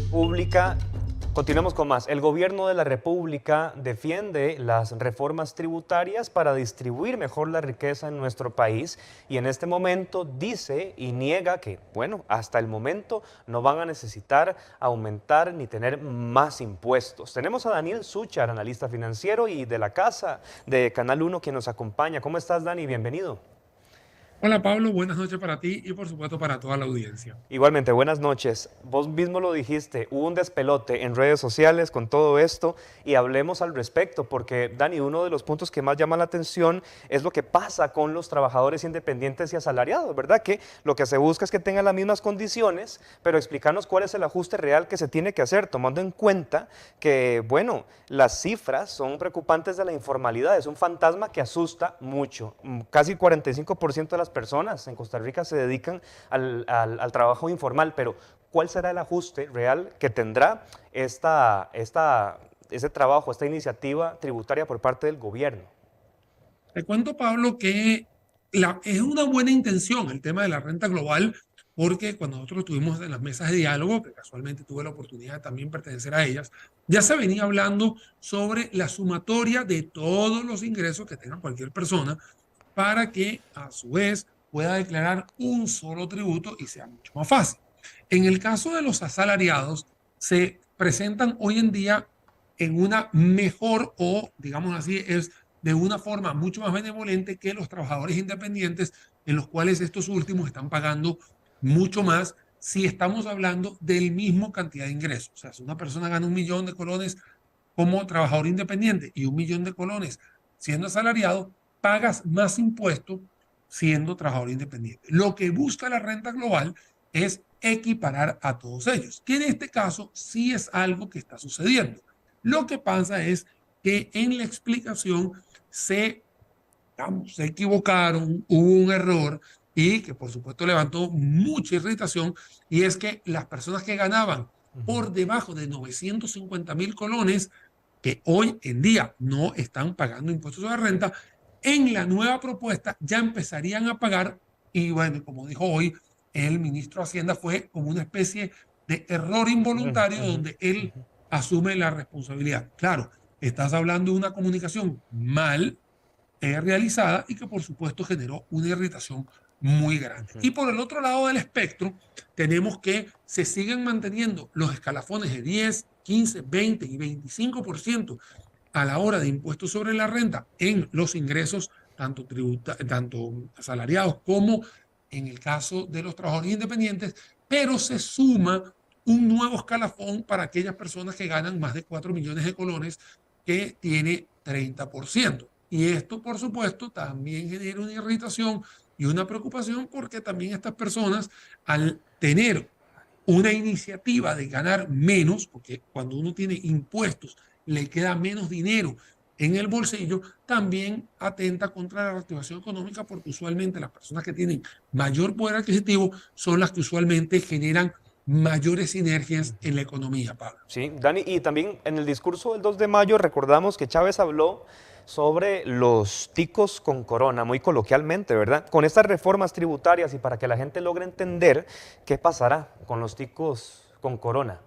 Pública. Continuamos con más. El gobierno de la República defiende las reformas tributarias para distribuir mejor la riqueza en nuestro país y en este momento dice y niega que, bueno, hasta el momento no van a necesitar aumentar ni tener más impuestos. Tenemos a Daniel Suchar, analista financiero y de la casa de Canal 1, quien nos acompaña. ¿Cómo estás, Dani? Bienvenido. Hola Pablo, buenas noches para ti y por supuesto para toda la audiencia. Igualmente, buenas noches. Vos mismo lo dijiste, hubo un despelote en redes sociales con todo esto y hablemos al respecto, porque Dani, uno de los puntos que más llama la atención es lo que pasa con los trabajadores independientes y asalariados, ¿verdad? Que lo que se busca es que tengan las mismas condiciones, pero explicarnos cuál es el ajuste real que se tiene que hacer, tomando en cuenta que, bueno, las cifras son preocupantes de la informalidad, es un fantasma que asusta mucho. Casi el 45% de las personas en Costa Rica se dedican al trabajo informal, pero ¿cuál será el ajuste real que tendrá ese trabajo, esta iniciativa tributaria por parte del gobierno? Te cuento Pablo que es una buena intención el tema de la renta global, porque cuando nosotros estuvimos en las mesas de diálogo, que casualmente tuve la oportunidad de también pertenecer a ellas, ya se venía hablando sobre la sumatoria de todos los ingresos que tenga cualquier persona para que a su vez pueda declarar un solo tributo y sea mucho más fácil. En el caso de los asalariados, se presentan hoy en día en una mejor o, digamos así, es de una forma mucho más benevolente que los trabajadores independientes, en los cuales estos últimos están pagando mucho más si estamos hablando del mismo cantidad de ingresos. O sea, si una persona gana 1.000.000 de colones como trabajador independiente y 1.000.000 de colones siendo asalariado, pagas más impuestos siendo trabajador independiente. Lo que busca la renta global es equiparar a todos ellos, que en este caso sí es algo que está sucediendo. Lo que pasa es que en la explicación se equivocaron, hubo un error y que por supuesto levantó mucha irritación, y es que las personas que ganaban por debajo de 950.000 colones, que hoy en día no están pagando impuestos sobre la renta, en la nueva propuesta ya empezarían a pagar. Y bueno, como dijo hoy el ministro de Hacienda, fue como una especie de error involuntario donde él asume la responsabilidad. Claro, estás hablando de una comunicación mal realizada y que por supuesto generó una irritación muy grande. Y por el otro lado del espectro, tenemos que se siguen manteniendo los escalafones de 10, 15, 20 y 25% a la hora de impuestos sobre la renta en los ingresos, tanto asalariados como en el caso de los trabajadores independientes, pero se suma un nuevo escalafón para aquellas personas que ganan más de 4 millones de colones, que tiene 30%. Y esto, por supuesto, también genera una irritación y una preocupación, porque también estas personas, al tener una iniciativa de ganar menos, porque cuando uno tiene impuestos le queda menos dinero en el bolsillo, también atenta contra la reactivación económica, porque usualmente las personas que tienen mayor poder adquisitivo son las que usualmente generan mayores sinergias en la economía, Pablo. Sí, Dani, y también en el discurso del 2 de mayo recordamos que Chávez habló sobre los ticos con corona, muy coloquialmente, ¿verdad? Con estas reformas tributarias y para que la gente logre entender qué pasará con los ticos con corona.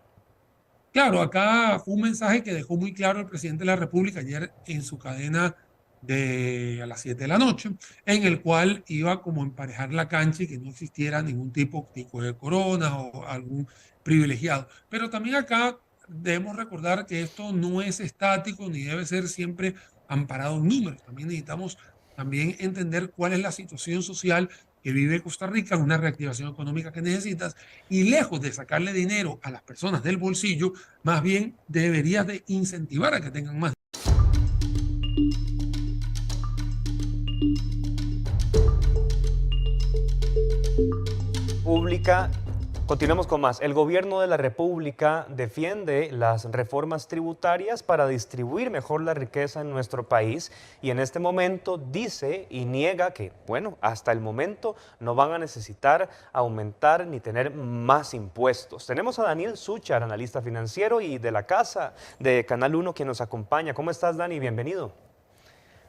Claro, acá fue un mensaje que dejó muy claro el presidente de la República ayer en su cadena de a las 7 de la noche, en el cual iba como a emparejar la cancha y que no existiera ningún tipo de corona o algún privilegiado. Pero también acá debemos recordar que esto no es estático ni debe ser siempre amparado en números. También necesitamos también entender cuál es la situación social que vive Costa Rica, una reactivación económica que necesitas, y lejos de sacarle dinero a las personas del bolsillo, más bien deberías de incentivar a que tengan más. Pública. Continuamos con más. El gobierno de la República defiende las reformas tributarias para distribuir mejor la riqueza en nuestro país y en este momento dice y niega que, bueno, hasta el momento no van a necesitar aumentar ni tener más impuestos. Tenemos a Daniel Suchar, analista financiero y de la casa de Canal 1, quien nos acompaña. ¿Cómo estás, Dani? Bienvenido.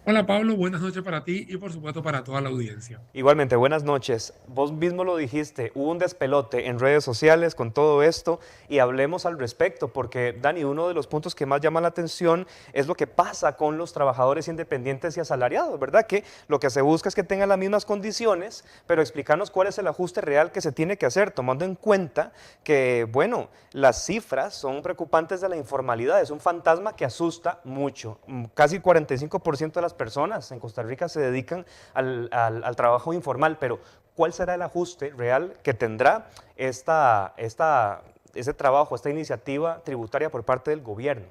Hola Pablo, buenas noches para ti y por supuesto para toda la audiencia. Igualmente, buenas noches. Vos mismo lo dijiste, hubo un despelote en redes sociales con todo esto y hablemos al respecto, porque Dani, uno de los puntos que más llama la atención es lo que pasa con los trabajadores independientes y asalariados, ¿verdad? Que lo que se busca es que tengan las mismas condiciones, pero explicarnos cuál es el ajuste real que se tiene que hacer, tomando en cuenta que, bueno, las cifras son preocupantes de la informalidad, es un fantasma que asusta mucho. Casi el 45% de las personas en Costa Rica se dedican al trabajo informal, pero ¿cuál será el ajuste real que tendrá ese trabajo, esta iniciativa tributaria por parte del gobierno?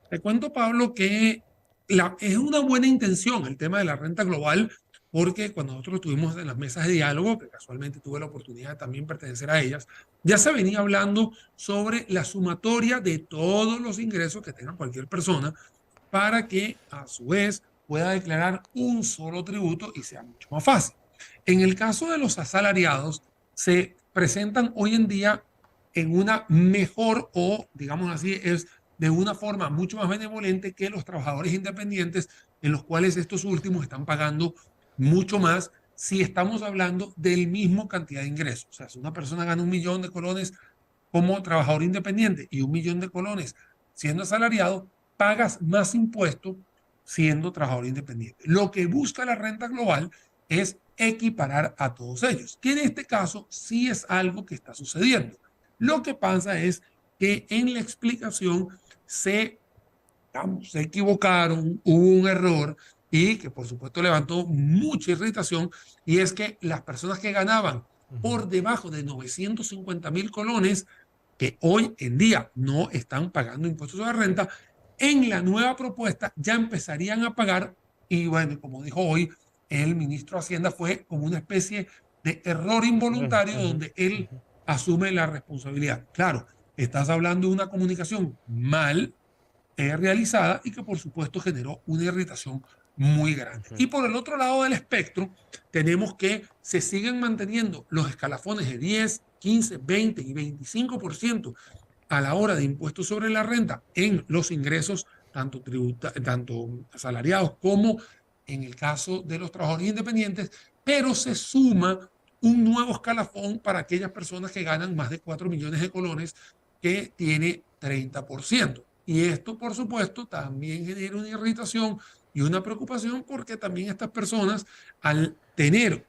Te cuento, Pablo, que es una buena intención el tema de la renta global, porque cuando nosotros estuvimos en las mesas de diálogo, que casualmente tuve la oportunidad de también pertenecer a ellas, ya se venía hablando sobre la sumatoria de todos los ingresos que tenga cualquier persona para que a su vez pueda declarar un solo tributo y sea mucho más fácil. En el caso de los asalariados, se presentan hoy en día en una mejor o, digamos así, es de una forma mucho más benevolente que los trabajadores independientes, en los cuales estos últimos están pagando mucho más si estamos hablando del mismo cantidad de ingresos. O sea, si una persona gana 1 millón de colones como trabajador independiente y 1 millón de colones siendo asalariado, pagas más impuestos siendo trabajador independiente. Lo que busca la renta global es equiparar a todos ellos, que en este caso sí es algo que está sucediendo. Lo que pasa es que en la explicación se, digamos, se equivocaron, hubo un error y que por supuesto levantó mucha irritación, y es que las personas que ganaban por debajo de 950.000 colones, que hoy en día no están pagando impuestos sobre la renta, en la nueva propuesta ya empezarían a pagar. Y bueno, como dijo hoy el ministro de Hacienda, fue como una especie de error involuntario donde él asume la responsabilidad. Claro, estás hablando de una comunicación mal realizada y que por supuesto generó una irritación muy grande. Y por el otro lado del espectro, tenemos que se siguen manteniendo los escalafones de 10, 15, 20 y 25% a la hora de impuestos sobre la renta en los ingresos, tanto asalariados como en el caso de los trabajadores independientes, pero se suma un nuevo escalafón para aquellas personas que ganan más de 4 millones de colones, que tiene 30%. Y esto, por supuesto, también genera una irritación y una preocupación, porque también estas personas, al tener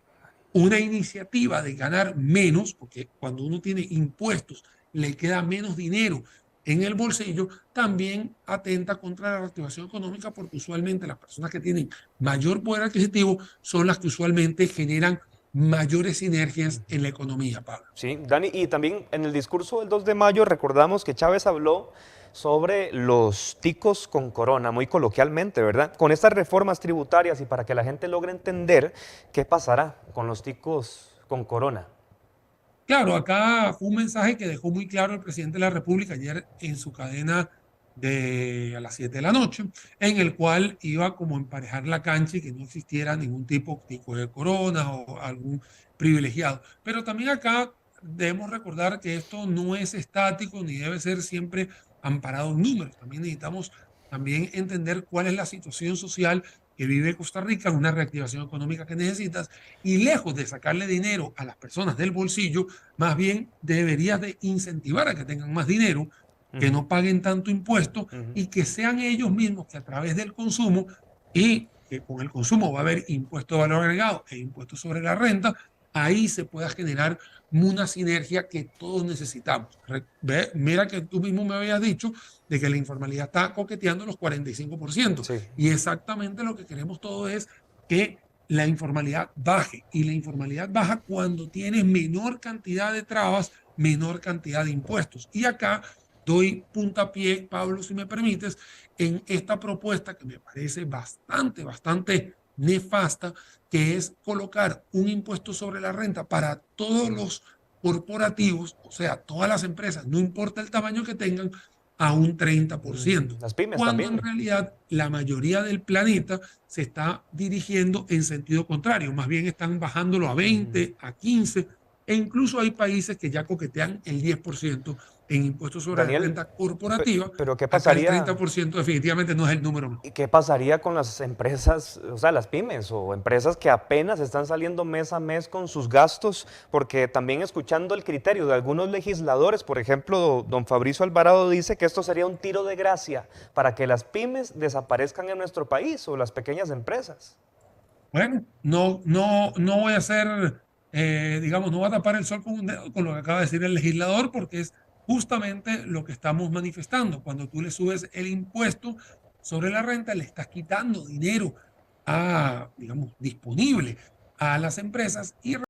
una iniciativa de ganar menos, porque cuando uno tiene impuestos le queda menos dinero en el bolsillo, también atenta contra la reactivación económica, porque usualmente las personas que tienen mayor poder adquisitivo son las que usualmente generan mayores sinergias en la economía, Pablo. Sí, Dani, y también en el discurso del 2 de mayo recordamos que Chávez habló sobre los ticos con corona, muy coloquialmente, ¿verdad? Con estas reformas tributarias y para que la gente logre entender qué pasará con los ticos con corona. Claro, acá fue un mensaje que dejó muy claro el presidente de la República ayer en su cadena de a las 7 de la noche, en el cual iba como a emparejar la cancha y que no existiera ningún tipo de corona o algún privilegiado. Pero también acá debemos recordar que esto no es estático ni debe ser siempre amparado en números. También necesitamos también entender cuál es la situación social que vive Costa Rica, una reactivación económica que necesitas, y lejos de sacarle dinero a las personas del bolsillo, más bien deberías de incentivar a que tengan más dinero, que no paguen tanto impuesto y que sean ellos mismos que a través del consumo, y que con el consumo va a haber impuesto de valor agregado e impuesto sobre la renta, ahí se pueda generar una sinergia que todos necesitamos. Mira que tú mismo me habías dicho de que la informalidad está coqueteando los 45%. Sí. Y exactamente lo que queremos todos es que la informalidad baje. Y la informalidad baja cuando tienes menor cantidad de trabas, menor cantidad de impuestos. Y acá doy puntapié, Pablo, si me permites, en esta propuesta que me parece bastante nefasta, que es colocar un impuesto sobre la renta para todos los corporativos, o sea, todas las empresas, no importa el tamaño que tengan, a un 30%, Las pymes cuando en también. realidad la mayoría del planeta se está dirigiendo en sentido contrario, más bien están bajándolo a 20, a 15, e incluso hay países que ya coquetean el 10% en impuestos sobre la Daniel, renta corporativa, pero ¿qué acá el pasaría? 30% definitivamente no es el número. ¿Y qué pasaría con las empresas, o sea, las pymes o empresas que apenas están saliendo mes a mes con sus gastos? Porque también escuchando el criterio de algunos legisladores, por ejemplo, don Fabricio Alvarado dice que esto sería un tiro de gracia para que las pymes desaparezcan en nuestro país o las pequeñas empresas. Bueno, no voy a hacer, digamos, no voy a tapar el sol con un dedo con lo que acaba de decir el legislador, porque es justamente lo que estamos manifestando. Cuando tú le subes el impuesto sobre la renta, le estás quitando dinero digamos, disponible a las empresas y